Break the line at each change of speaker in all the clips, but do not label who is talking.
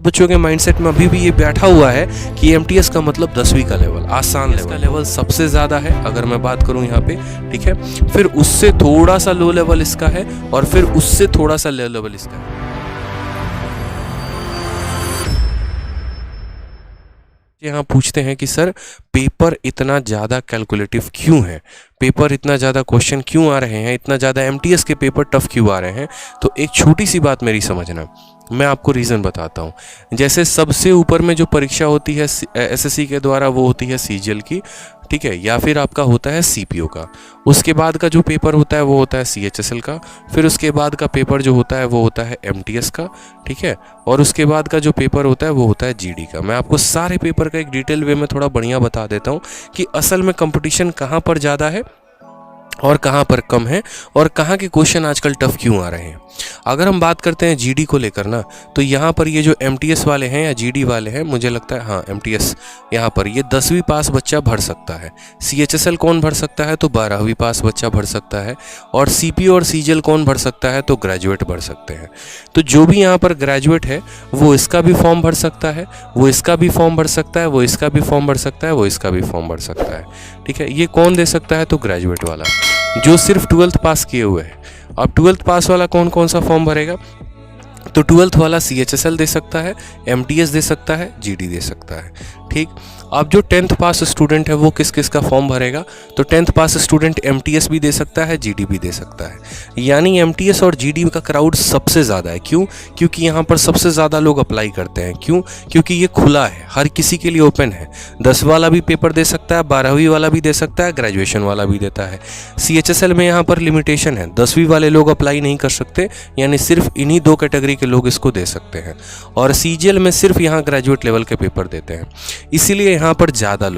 बच्चों के माइंडसेट में अभी भी ये बैठा हुआ है कि एमटीएस का मतलब 10वीं का लेवल, आसान लेवल का लेवल सबसे ज़्यादा है अगर मैं बात करूं यहाँ पे, ठीक है। फिर उससे थोड़ा सा लो लेवल इसका है और फिर उससे थोड़ा सा लो लेवल इसका है। यहाँ पूछते हैं कि सर पेपर इतना ज़्यादा कैलकुलेटिव क्यों है, पेपर इतना ज़्यादा क्वेश्चन क्यों आ रहे हैं, इतना ज़्यादा एमटीएस के पेपर टफ क्यों आ रहे हैं। तो एक छोटी सी बात मेरी समझना, मैं आपको रीज़न बताता हूँ। जैसे सबसे ऊपर में जो परीक्षा होती है एसएससी के द्वारा वो होती है सीजीएल की, ठीक है, या फिर आपका होता है सीपीओ का। उसके बाद का जो पेपर होता है वो होता है सीएचएसएल का। फिर उसके बाद का पेपर जो होता है वो होता है एमटीएस का, ठीक है। और उसके बाद का जो पेपर होता है वो होता है जीडी का। मैं आपको सारे पेपर का एक डिटेल वे में थोड़ा बढ़िया बता देता हूँ कि असल में कंपटीशन कहाँ पर ज़्यादा है और कहाँ पर कम है और कहाँ के क्वेश्चन आजकल टफ क्यों आ रहे हैं। अगर हम बात करते हैं जीडी को लेकर ना, तो यहाँ पर ये जो एमटीएस वाले हैं या जीडी वाले हैं, मुझे लगता है हाँ एमटीएस, यहाँ पर ये 10वीं पास बच्चा भर सकता है। सीएचएसएल कौन भर सकता है, तो 12वीं पास बच्चा भर सकता है। और सीपीओ और सीजीएल कौन भर सकता है, तो ग्रेजुएट भर सकते हैं। तो जो भी यहाँ पर ग्रेजुएट है वो इसका भी फॉर्म भर सकता है, वो इसका भी फॉर्म भर सकता है, वो इसका भी फॉर्म भर सकता है, वो इसका भी फॉर्म भर सकता है, ठीक है। ये कौन दे सकता है, तो ग्रेजुएट वाला जो सिर्फ 12th पास किए हुए हैं। अब 12th पास वाला कौन कौन सा फॉर्म भरेगा, तो 12th वाला सीएचएसएल दे सकता है, एमटीएस दे सकता है, जीडी दे सकता है, ठीक। अब जो 10th पास स्टूडेंट है वो किस किस का फॉर्म भरेगा, तो 10th पास स्टूडेंट एमटीएस भी दे सकता है, जीडी भी दे सकता है। यानी एमटीएस और जीडी का क्राउड सबसे ज़्यादा है। क्यों, क्योंकि यहाँ पर सबसे ज़्यादा लोग अप्लाई करते हैं। क्यों, क्योंकि ये खुला है, हर किसी के लिए ओपन है। 10 वाला भी पेपर दे सकता है, 12वीं वाला भी दे सकता है, ग्रेजुएशन वाला भी देता है। सीएचएसएल में यहाँ पर लिमिटेशन है, 10वीं वाले लोग अप्लाई नहीं कर सकते, यानी सिर्फ इन्हीं 2 कैटेगरी के लोग इसको दे सकते हैं। और सीजीएल में सिर्फ यहाँ ग्रेजुएट लेवल के पेपर देते हैं। इसीलिए यहाँ पर ज़्यादा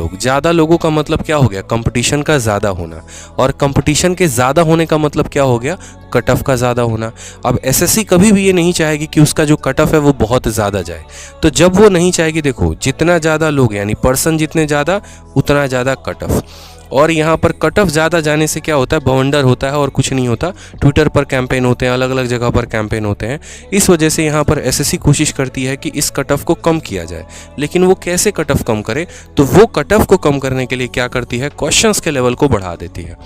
लोगों का मतलब क्या हो गया, कंपटीशन का ज़्यादा होना। और कंपटीशन के ज़्यादा होने का मतलब क्या हो गया, कट ऑफ का ज़्यादा होना। अब एसएससी कभी भी ये नहीं चाहेगी कि उसका जो कट ऑफ है वो बहुत ज़्यादा जाए। तो जब वो नहीं चाहेगी, देखो जितना ज़्यादा लोग यानी पर्सन जितने ज़्यादा उतना ज़्यादा कट ऑफ। और यहाँ पर कट ऑफ ज़्यादा जाने से क्या होता है, बवंडर होता है और कुछ नहीं होता। ट्विटर पर कैंपेन होते हैं, अलग अलग जगह पर कैंपेन होते हैं। इस वजह से यहाँ पर एसएससी कोशिश करती है कि इस कट ऑफ को कम किया जाए। लेकिन वो कैसे कट ऑफ कम करे, तो वो कट ऑफ को कम करने के लिए क्या करती है, क्वेश्चंस के लेवल को बढ़ा देती है।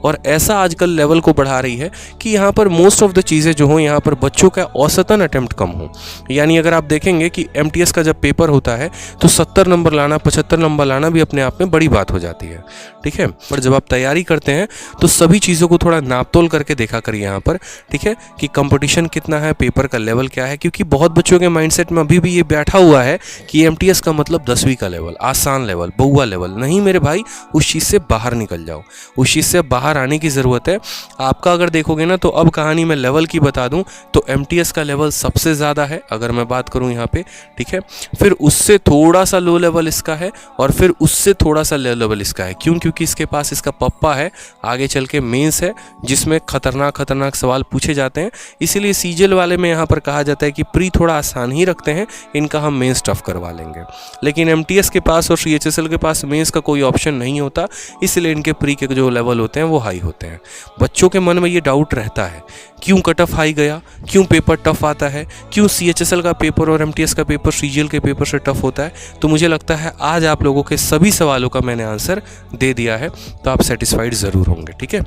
और ऐसा आजकल लेवल को बढ़ा रही है कि यहाँ पर मोस्ट ऑफ द चीज़ें जो हों, यहाँ पर बच्चों का औसतन अटेम्प्ट कम हो। यानी अगर आप देखेंगे कि एमटीएस का जब पेपर होता है तो 70 नंबर लाना, 75 नंबर लाना भी अपने आप में बड़ी बात हो जाती है, ठीक है। पर जब आप तैयारी करते हैं तो सभी चीज़ों को थोड़ा नाप तोल करके देखा करिए यहाँ पर, ठीक है, कि कंपटीशन कितना है, पेपर का लेवल क्या है। क्योंकि बहुत बच्चों के माइंडसेट में अभी भी ये बैठा हुआ है कि एमटीएस का मतलब 10वीं का लेवल, आसान लेवल, बहुआ लेवल। नहीं मेरे भाई, उस चीज़ से बाहर निकल जाओ, उस चीज़ से बाहर आने की ज़रूरत है आपका। अगर देखोगे ना, तो अब कहानी मैं लेवल की बता दूं तो एमटीएस का लेवल सबसे ज़्यादा है अगर मैं बात करूं यहाँ पे, ठीक है। फिर उससे थोड़ा सा लो लेवल इसका है और फिर उससे थोड़ा सा लो लेवल इसका है। क्यों, क्योंकि इसके पास इसका पप्पा है, आगे चल के मेंस है जिसमें खतरनाक सवाल पूछे जाते हैं। इसीलिए सीजीएल वाले में यहाँ पर कहा जाता है कि प्री थोड़ा आसान ही रखते हैं, इनका हम मेंस टफ करवा लेंगे। लेकिन एमटीएस के पास और सीएचएसएल के पास मेंस का कोई ऑप्शन नहीं होता, इसलिए इनके प्री के जो लेवल होते हैं वो हाई होते हैं। बच्चों के मन में ये डाउट रहता है, क्यों कट ऑफ हाई गया, क्यों पेपर टफ आता है, क्यों सीएचएसएल का पेपर और एमटीएस का पेपर सीजीएल के पेपर से टफ होता है। तो मुझे लगता है आज आप लोगों के सभी सवालों का मैंने आंसर दे दिया है, तो आप सेटिस्फाइड ज़रूर होंगे, ठीक है।